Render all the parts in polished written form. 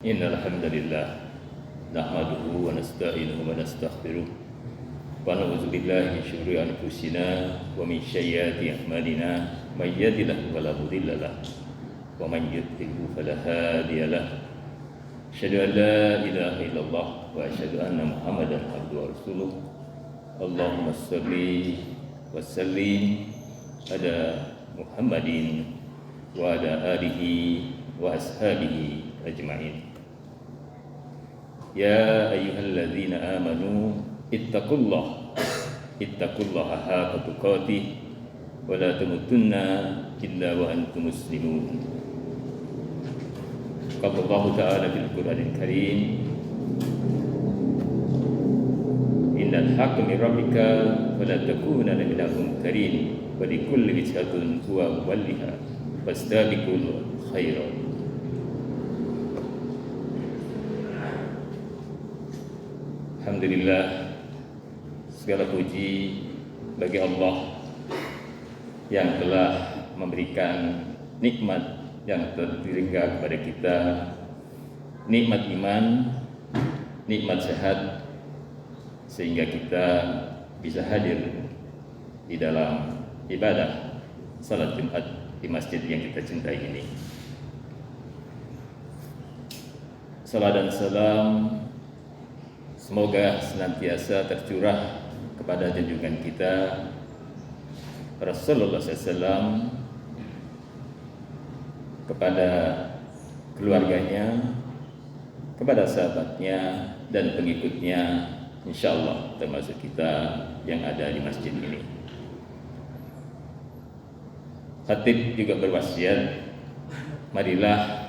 Innal hamdalillah nahmaduhu wa nasta'inuhu wa nastaghfiruh wa na'udzu billahi min syururi anfusina wa min sayyiati a'malina may yahdihillahu fala mudilla lahu wa man yudlil fala hadiya lahu asyhadu an la ilaha illallah wa asyhadu anna muhammadan abduhu wa rasuluh Allahumma shalli wa sallim ala Muhammadin wa ala alihi wa ashabihi ajma'in. Ya ayyuhalladzina amanu ittaqullaha haqqa tuqatih wa la tamutunna illa wa antum muslimun. Qala Allah ta'ala fil Qur'anil Karim, innal haqqu min rabbika fala takunanna minal mumtarin wa likulli wijhatin huwa muwalliha fastabiqul khairat. Alhamdulillah, segala puji bagi Allah yang telah memberikan nikmat yang terhingga kepada kita, nikmat iman, nikmat sehat, sehingga kita bisa hadir di dalam ibadah salat Jumat di masjid yang kita cintai ini. Salam dan salam semoga senantiasa tercurah kepada junjungan kita Rasulullah SAW, kepada keluarganya, kepada sahabatnya dan pengikutnya, insyaallah termasuk kita yang ada di masjid ini. Khatib juga berwasiat, marilah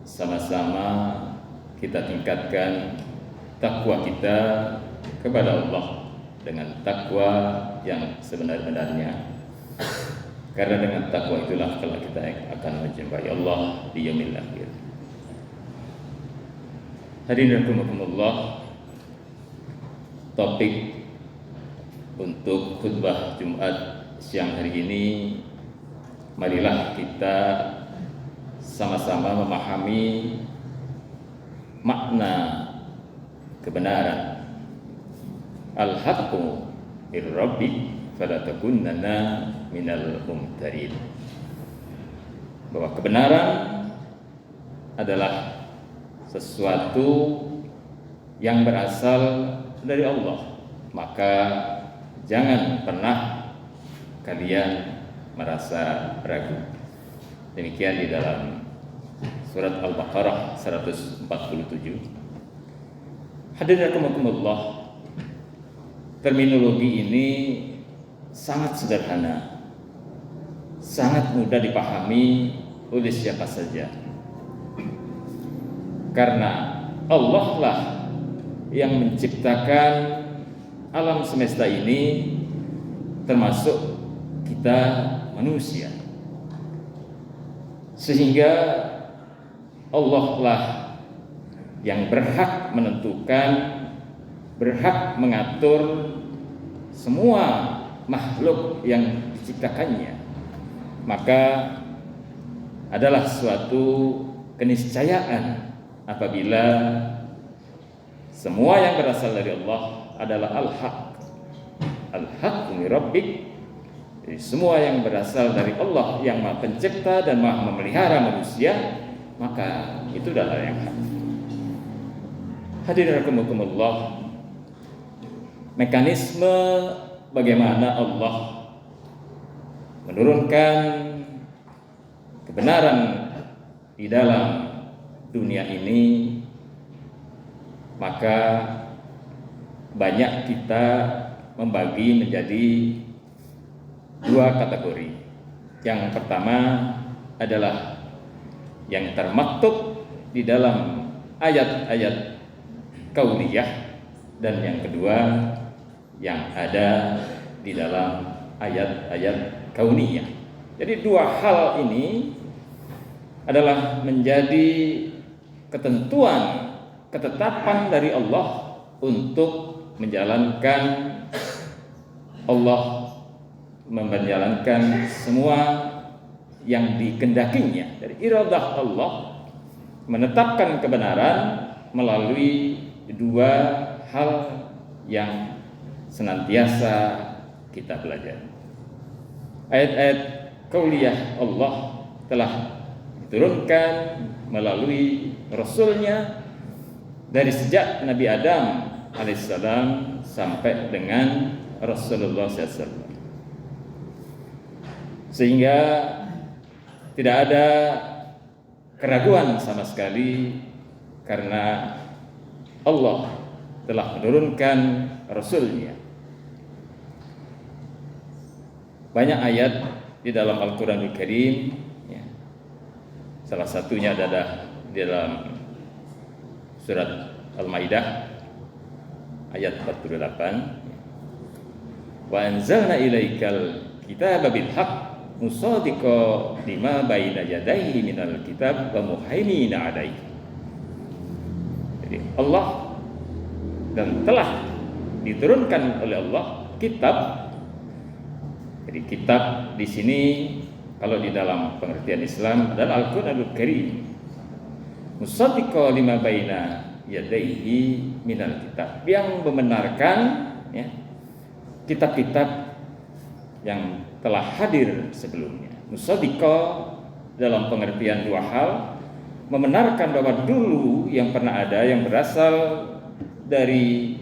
sama-sama kita tingkatkan takwa kita kepada Allah dengan takwa yang sebenar-benarnya, karena dengan takwa itulah kalau kita akan menjumpai Allah di yaumil akhir. Hadirin rahimakumullah, topik untuk khutbah Jumat siang hari ini, marilah kita sama-sama memahami makna kebenaran. Al-haqqu mir rabbik fala takunanna minal mumtarin. Bahwa kebenaran adalah sesuatu yang berasal dari Allah, maka jangan pernah kalian merasa ragu. Demikian di dalam surat Al-Baqarah 147. Hadirin rahimakumullah, terminologi ini sangat sederhana, sangat mudah dipahami oleh siapa saja. Karena Allah lah yang menciptakan alam semesta ini, termasuk kita manusia. Sehingga Allah lah yang berhak menentukan, berhak mengatur semua makhluk yang diciptakannya. Maka adalah suatu keniscayaan apabila semua yang berasal dari Allah adalah al-haq. Al-haqqu min rabbik. Jadi semua yang berasal dari Allah yang Maha Pencipta dan Maha memelihara manusia, maka itu adalah yang hak. Hadirin rahimakumullah, mekanisme bagaimana Allah menurunkan kebenaran di dalam dunia ini, maka banyak kita membagi menjadi dua kategori. Yang pertama adalah yang termaktub di dalam ayat-ayat kauniyah, dan yang kedua yang ada di dalam ayat-ayat kauniyah. Jadi dua hal ini adalah menjadi ketentuan, ketetapan dari Allah untuk menjalankan, Allah menjalankan semua yang dikehendakinya dari iradah Allah, menetapkan kebenaran melalui dua hal yang senantiasa kita pelajari. Ayat-ayat kauliyah Allah telah diturunkan melalui Rasulnya dari sejak Nabi Adam alaihissalam sampai dengan Rasulullah SAW, sehingga tidak ada keraguan sama sekali karena Allah telah menurunkan Rasulnya. Banyak ayat di dalam Al-Quranul Karim, ya. Salah satunya adalah di dalam surat Al-Maidah ayat 48. Wa anzalna ilaikal kitaba bil haqq musaddiqan lima baina yadayhi minal kitab wa muhaiminan 'alaihi. Jadi Allah dan telah diturunkan oleh Allah kitab. Jadi kitab di sini kalau di dalam pengertian Islam adalah Al-Qur'anul Karim. Musaddiqan lima baina yadayhi minal kitab, yang membenarkan ya, kitab-kitab yang telah hadir sebelumnya. Musaddiqan dalam pengertian dua hal, membenarkan bahwa dulu yang pernah ada yang berasal dari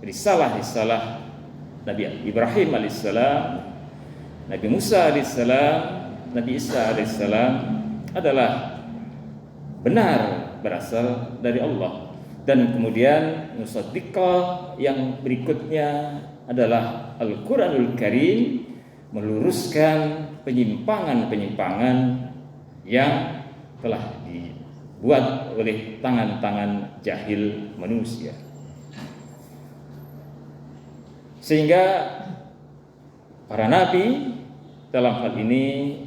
risalah-risalah Nabi Ibrahim alaihissalam, Nabi Musa alaihissalam, Nabi Isa alaihissalam adalah benar berasal dari Allah. Dan kemudian musaddiqah yang berikutnya adalah Al-Quranul Karim, meluruskan penyimpangan-penyimpangan yang telah dibuat oleh tangan-tangan jahil manusia. Sehingga para nabi dalam hal ini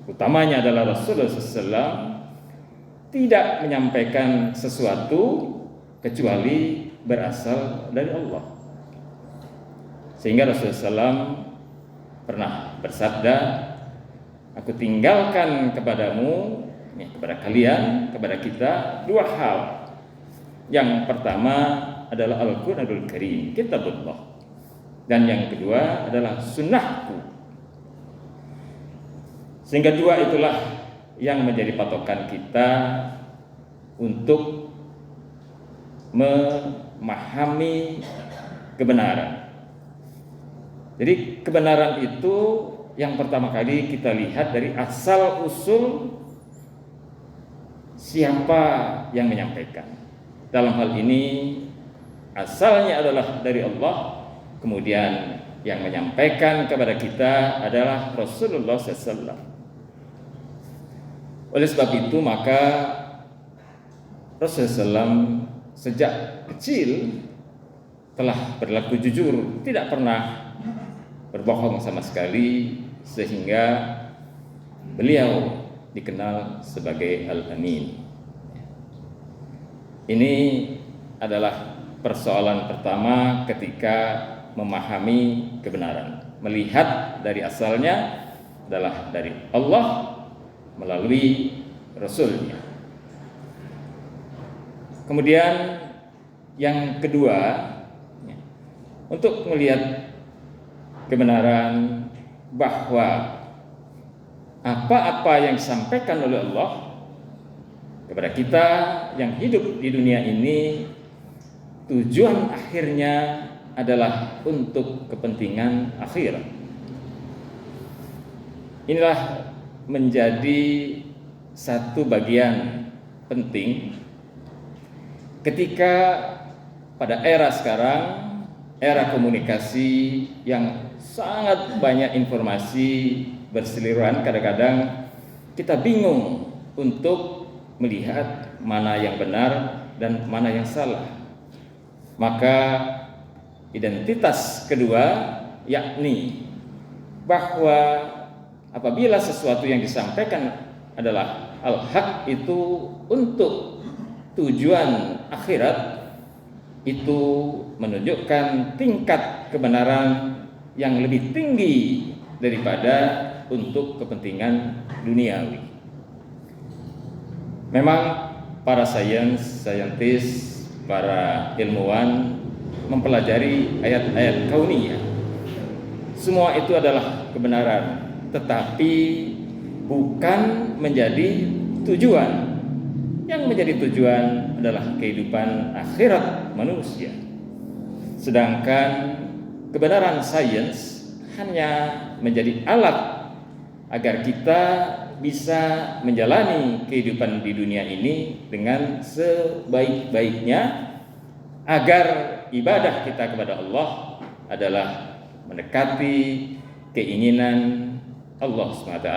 utamanya adalah Rasulullah SAW tidak menyampaikan sesuatu kecuali berasal dari Allah. Sehingga Rasulullah SAW pernah bersabda, aku tinggalkan kepadamu, kepada kalian, kepada kita dua hal. Yang pertama adalah Al-Quranul Karim, kitabullah. Dan yang kedua adalah sunnahku. Sehingga dua itulah yang menjadi patokan kita untuk memahami kebenaran. Jadi kebenaran itu yang pertama kali kita lihat dari asal usul siapa yang menyampaikan. Dalam hal ini asalnya adalah dari Allah, kemudian yang menyampaikan kepada kita adalah Rasulullah SAW. Oleh sebab itu maka Rasulullah SAW sejak kecil telah berlaku jujur, tidak pernah berbohong sama sekali, sehingga beliau dikenal sebagai Al-Amin. Ini adalah persoalan pertama ketika memahami kebenaran, melihat dari asalnya adalah dari Allah melalui Rasulnya. Kemudian yang kedua, untuk melihat kebenaran bahwa apa-apa yang disampaikan oleh Allah kepada kita yang hidup di dunia ini, tujuan akhirnya adalah untuk kepentingan akhirat. Inilah menjadi satu bagian penting ketika pada era sekarang, era komunikasi yang sangat banyak informasi berseliweran, kadang-kadang kita bingung untuk melihat mana yang benar dan mana yang salah. Maka identitas kedua yakni bahwa apabila sesuatu yang disampaikan adalah al-haq itu untuk tujuan akhirat, itu menunjukkan tingkat kebenaran yang lebih tinggi daripada untuk kepentingan duniawi. Memang para saintis, para ilmuwan mempelajari ayat-ayat kauniyah. Semua itu adalah kebenaran, tetapi bukan menjadi tujuan. Yang menjadi tujuan adalah kehidupan akhirat manusia. Sedangkan kebenaran sains hanya menjadi alat agar kita bisa menjalani kehidupan di dunia ini dengan sebaik-baiknya, agar ibadah kita kepada Allah adalah mendekati keinginan Allah SWT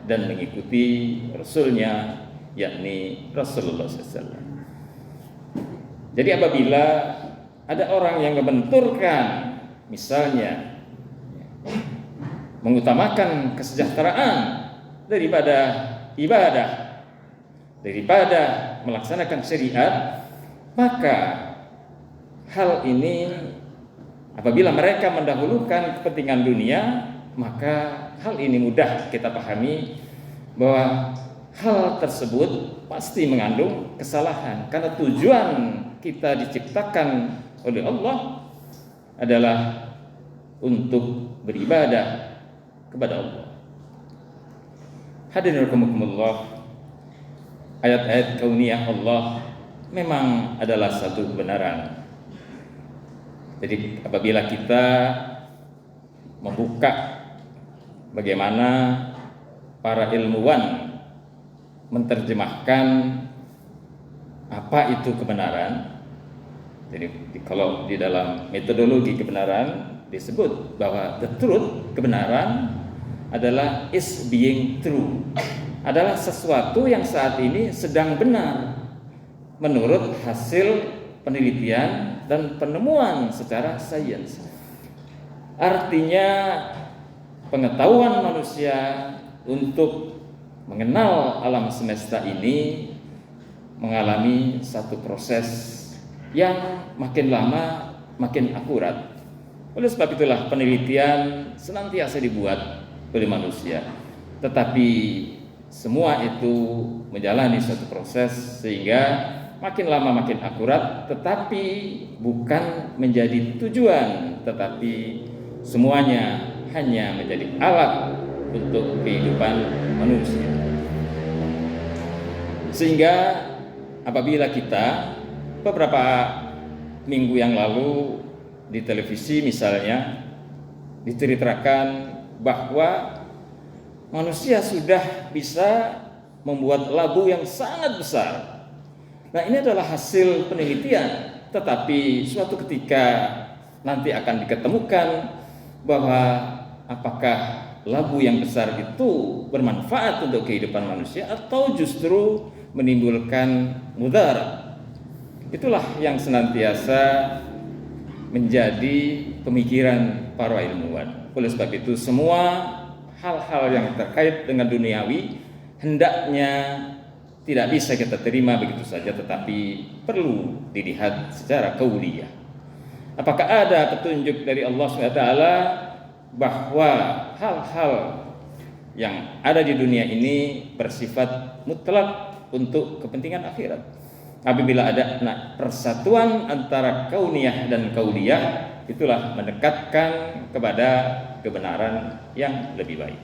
dan mengikuti Rasulnya, yakni Rasulullah SAW. Jadi apabila ada orang yang membenturkan, misalnya mengutamakan kesejahteraan daripada ibadah, daripada melaksanakan syariat, maka hal ini apabila mereka mendahulukan kepentingan dunia, maka hal ini mudah kita pahami bahwa hal tersebut pasti mengandung kesalahan, karena tujuan kita diciptakan oleh Allah adalah untuk beribadah kepada Allah. Hadirin rahimakumullah, ayat-ayat kauniyah Allah memang adalah satu kebenaran. Jadi apabila kita membuka bagaimana para ilmuwan menerjemahkan apa itu kebenaran, jadi kalau di dalam metodologi kebenaran disebut bahwa the truth, kebenaran adalah is being true, adalah sesuatu yang saat ini sedang benar menurut hasil penelitian dan penemuan secara sains. Artinya pengetahuan manusia untuk mengenal alam semesta ini mengalami satu proses yang makin lama makin akurat. Oleh sebab itulah penelitian senantiasa dibuat oleh manusia, tetapi semua itu menjalani suatu proses sehingga makin lama makin akurat, tetapi bukan menjadi tujuan, tetapi semuanya hanya menjadi alat untuk kehidupan manusia. Sehingga apabila kita beberapa minggu yang lalu di televisi misalnya diceritakan bahwa manusia sudah bisa membuat labu yang sangat besar. Nah, ini adalah hasil penelitian, tetapi suatu ketika nanti akan diketemukan bahwa apakah labu yang besar itu bermanfaat untuk kehidupan manusia atau justru menimbulkan mudarat. Itulah yang senantiasa menjadi pemikiran para ilmuwan. Oleh sebab itu semua hal-hal yang terkait dengan duniawi hendaknya tidak bisa kita terima begitu saja, tetapi perlu dilihat secara kauliyah. Apakah ada petunjuk dari Allah SWT bahwa hal-hal yang ada di dunia ini bersifat mutlak untuk kepentingan akhirat? Apabila ada persatuan antara kauniyah dan kauliyah, itulah mendekatkan kepada kebenaran yang lebih baik.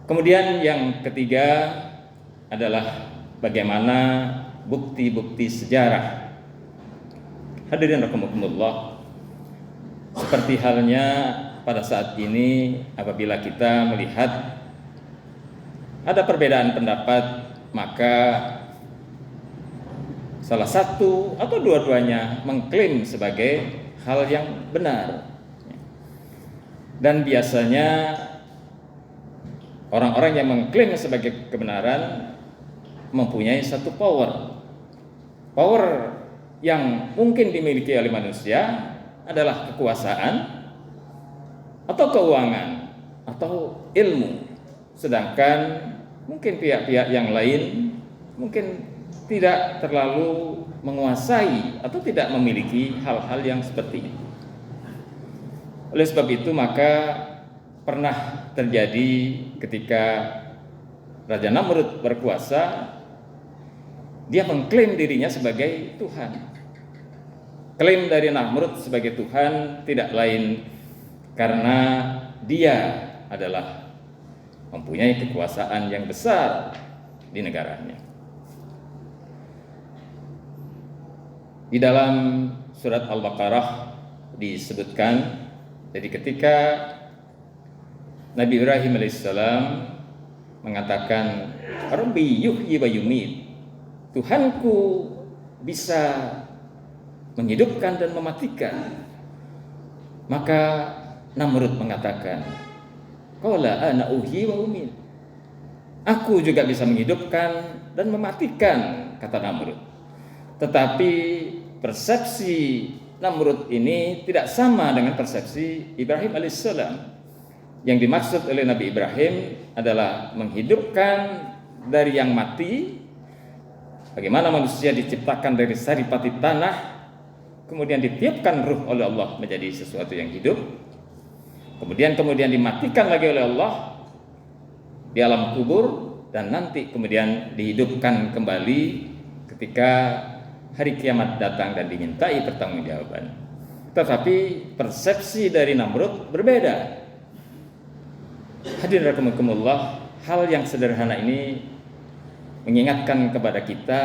Kemudian yang ketiga adalah bagaimana bukti-bukti sejarah. Hadirin rahimakumullah, seperti halnya pada saat ini apabila kita melihat ada perbedaan pendapat, maka salah satu atau dua-duanya mengklaim sebagai hal yang benar. Dan biasanya orang-orang yang mengklaim sebagai kebenaran mempunyai satu power yang mungkin dimiliki oleh manusia adalah kekuasaan atau keuangan atau ilmu, sedangkan mungkin pihak-pihak yang lain mungkin tidak terlalu menguasai atau tidak memiliki hal-hal yang seperti itu. Oleh sebab itu maka pernah terjadi ketika Raja Namrud berkuasa, dia mengklaim dirinya sebagai Tuhan. Klaim dari Namrud sebagai Tuhan tidak lain karena dia adalah mempunyai kekuasaan yang besar di negaranya. Di dalam surat Al-Baqarah disebutkan, jadi ketika Nabi Ibrahim alaihissalam mengatakan, Rabbi yuhyi wa yumit, Tuhanku bisa menghidupkan dan mematikan. Maka Namrud mengatakan, qala ana uhyi wa umit, aku juga bisa menghidupkan dan mematikan, kata Namrud. Tetapi persepsi Namrud ini tidak sama dengan persepsi Ibrahim alaihissalam. Yang dimaksud oleh Nabi Ibrahim adalah menghidupkan dari yang mati. Bagaimana manusia diciptakan dari saripati tanah, kemudian ditiupkan ruh oleh Allah menjadi sesuatu yang hidup, kemudian dimatikan lagi oleh Allah di alam kubur, dan nanti kemudian dihidupkan kembali ketika hari kiamat datang dan dimintai pertanggungjawaban. Tetapi persepsi dari Namrud berbeda. Hadirin rahimakumullah, hal yang sederhana ini mengingatkan kepada kita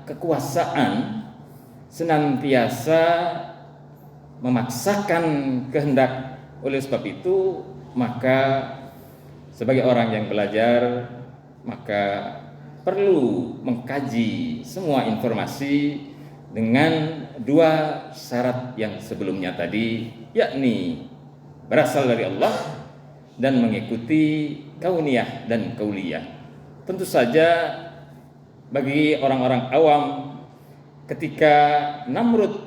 kekuasaan senantiasa memaksakan kehendak. Oleh sebab itu, maka sebagai orang yang belajar, maka perlu mengkaji semua informasi dengan dua syarat yang sebelumnya tadi, yakni berasal dari Allah dan mengikuti kauniyah dan kauliyah. Tentu saja bagi orang-orang awam, ketika Namrud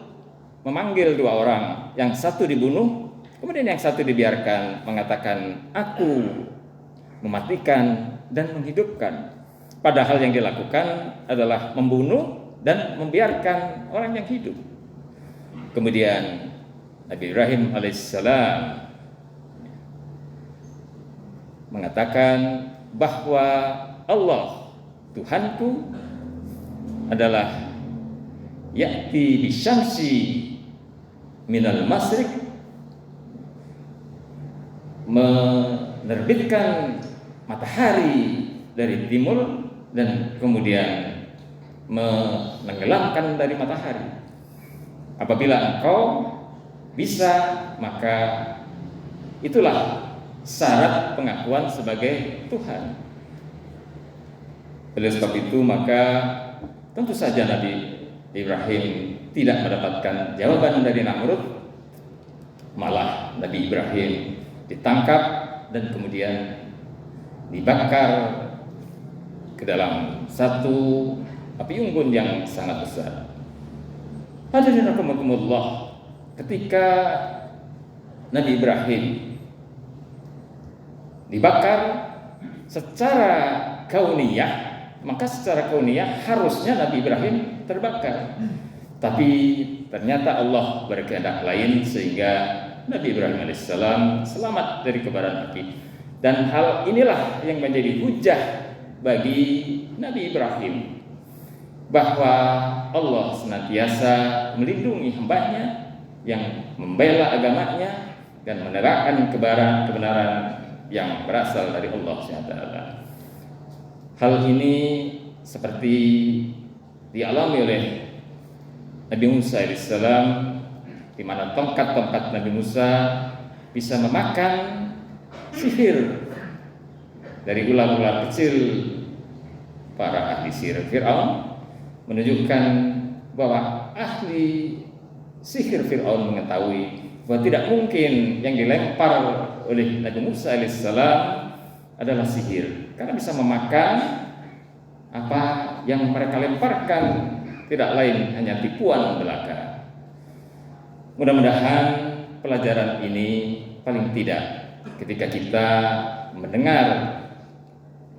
memanggil dua orang, yang satu dibunuh, kemudian yang satu dibiarkan, mengatakan aku mematikan dan menghidupkan. Padahal yang dilakukan adalah membunuh dan membiarkan orang yang hidup. Kemudian Nabi Ibrahim alaihissalam mengatakan bahwa Allah Tuhanku adalah ya'ti bisyamsi minal masrik, menerbitkan matahari dari timur dan kemudian menenggelamkan dari matahari. Apabila engkau bisa, maka itulah syarat pengakuan sebagai Tuhan. Oleh sebab itu, maka tentu saja Nabi Ibrahim tidak mendapatkan jawaban dari Namrud. Malah Nabi Ibrahim ditangkap dan kemudian dibakar ke dalam satu api unggun yang sangat besar. Hadirin rahimakumullah, ketika Nabi Ibrahim dibakar secara kauniyah, maka secara kauniyah harusnya Nabi Ibrahim terbakar. Tapi ternyata Allah berkehendak lain sehingga Nabi Ibrahim alaihissalam selamat dari kobaran api. Dan hal inilah yang menjadi hujah bagi Nabi Ibrahim, bahwa Allah senantiasa melindungi hambanya yang membela agamanya dan menegakkan kebenaran yang berasal dari Allah SWT. Hal ini seperti dialami oleh Nabi Musa alaihissalam, di mana tongkat-tongkat Nabi Musa bisa memakan sihir dari ular-ular kecil para ahli sihir Fir'aun, menunjukkan bahwa ahli sihir Fir'aun mengetahui bahwa tidak mungkin yang dilempar oleh Nabi Musa alaihissalam adalah sihir, karena bisa memakan apa yang mereka lemparkan, tidak lain hanya tipuan belaka. Mudah-mudahan pelajaran ini paling tidak ketika kita mendengar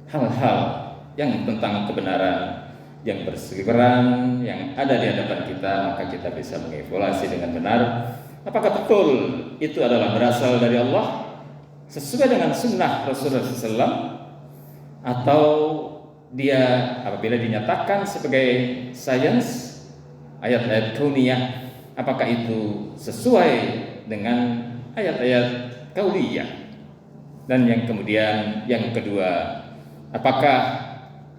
hal-hal yang tentang kebenaran yang berseliweran yang ada di hadapan kita, maka kita bisa mengevaluasi dengan benar apakah betul itu adalah berasal dari Allah sesuai dengan sunnah Rasulullah SAW, atau dia apabila dinyatakan sebagai sains, ayat-ayat kauniyah, apakah itu sesuai dengan ayat-ayat kauniyah? Dan yang kemudian yang kedua, apakah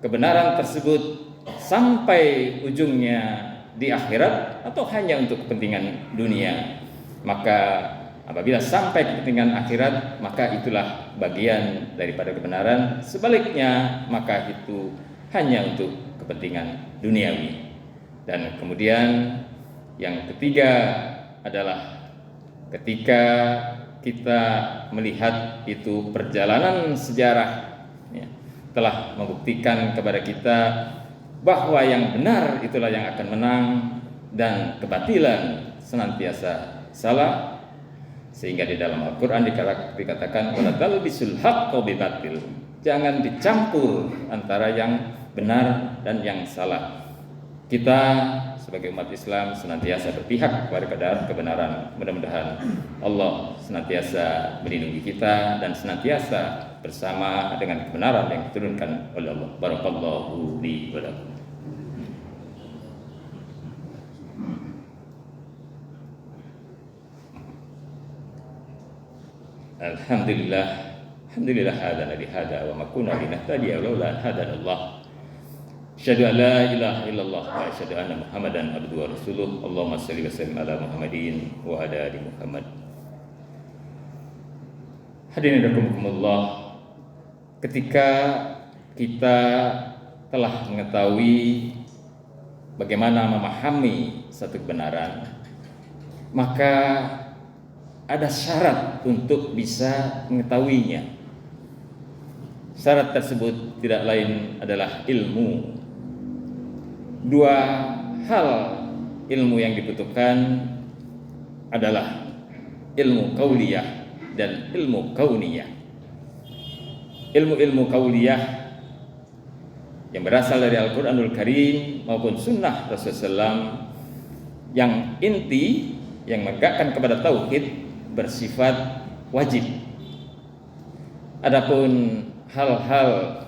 kebenaran tersebut sampai ujungnya di akhirat atau hanya untuk kepentingan dunia? Maka apabila sampai kepentingan akhirat, maka itulah bagian daripada kebenaran. Sebaliknya, maka itu hanya untuk kepentingan duniawi. Dan kemudian yang ketiga adalah ketika kita melihat itu perjalanan sejarah ya, telah membuktikan kepada kita bahwa yang benar itulah yang akan menang dan kebatilan senantiasa salah, sehingga di dalam Al-Quran dikatakan wala talbisul haqqo bibatil, jangan dicampur antara yang benar dan yang salah. Kita sebagai umat Islam senantiasa berpihak kepada kebenaran. Mudah-mudahan Allah senantiasa melindungi kita dan senantiasa bersama dengan kebenaran yang diturunkan oleh Allah. Barakallahu li wa lakum. Alhamdulillah hadana li hada wa ma kunna linahtadiya laula an hadana Allah. Asyhadu an la ilaha illallah wa asyhadu anna Muhammadan abduhu wa rasuluh. Allahumma shalli wa sallim ala Muhammadin wa ala ali Muhammad. Hadirin rahimakumullah, ketika kita telah mengetahui bagaimana memahami satu kebenaran, maka ada syarat untuk bisa mengetahuinya. Syarat tersebut tidak lain adalah ilmu. Dua hal ilmu yang dibutuhkan adalah ilmu qauliyah dan ilmu kauniyah. Ilmu-ilmu qauliyah yang berasal dari Al-Quranul Karim maupun Sunnah Rasulullah SAW yang inti, yang menegakkan kepada tauhid, bersifat wajib. Adapun hal-hal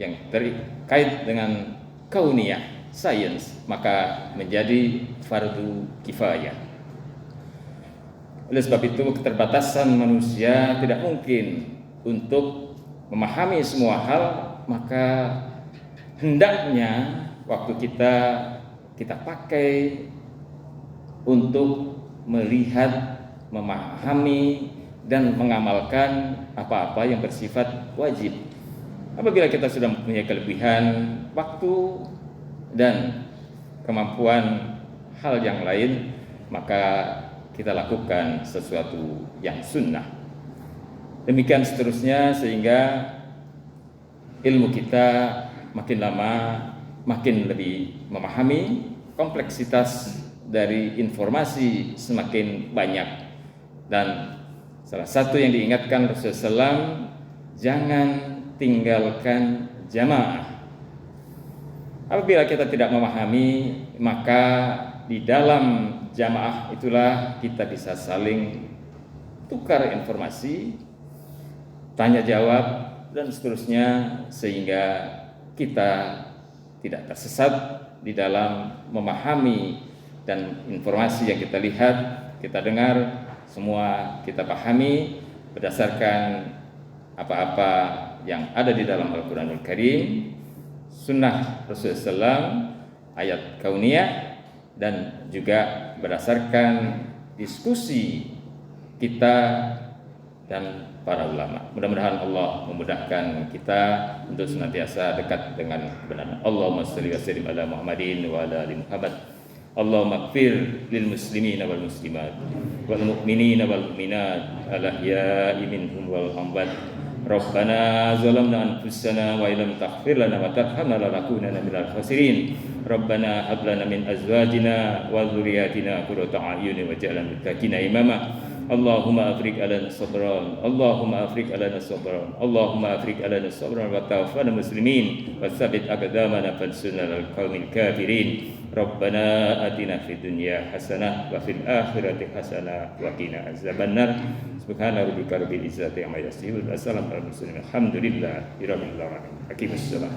yang terkait dengan kauniyah, sains, maka menjadi fardu kifayah. Oleh sebab itu, keterbatasan manusia tidak mungkin untuk memahami semua hal, maka hendaknya waktu kita pakai untuk melihat, memahami dan mengamalkan apa-apa yang bersifat wajib. Apabila kita sudah mempunyai kelebihan waktu dan kemampuan hal yang lain, maka kita lakukan sesuatu yang sunnah. Demikian seterusnya, sehingga ilmu kita makin lama makin lebih memahami, kompleksitas dari informasi semakin banyak. Dan salah satu yang diingatkan Rasulullah SAW, jangan tinggalkan jamaah. Apabila kita tidak memahami, maka di dalam jamaah itulah kita bisa saling tukar informasi, tanya jawab dan seterusnya, sehingga kita tidak tersesat di dalam memahami, dan informasi yang kita lihat, kita dengar, semua kita pahami berdasarkan apa-apa yang ada di dalam Al-Quranul Karim, Sunnah Rasulullah SAW, ayat kauniyah, dan juga berdasarkan diskusi kita dan para ulama. Mudah-mudahan Allah memudahkan kita untuk senantiasa dekat dengan kebenaran. Allahumma shalli wa sallim ala Muhammadin wa ala ali Muhammad. Allahumma ighfir lil muslimin wal muslimat wal mu'minin wal mu'minat al ahya'i minhum wal amwat. Rabbana zalamna anfusana wa illam taghfir lana wa tarhamna lanakunanna minal khasirin. Rabbana hab lana min azwajina wa dhurriyyatina qurrata a'yun waj'alna lil muttaqina imama. Allahumma afrik alana sabran, Allahumma afrik alana sabran, Allahumma afrik alana sabran wa tawaffana muslimin wa tsabbit aqdamana fansurna alal qaumil kafirin. Rabbana atina fid dunya hasanah wa fil akhirati hasanah wa qina azabannar. Subhana rabbika rabbil izzati amma yasifun. Wassalamu ala mursalin. Alhamdulillahi rabbil alamin. Aqimussalam.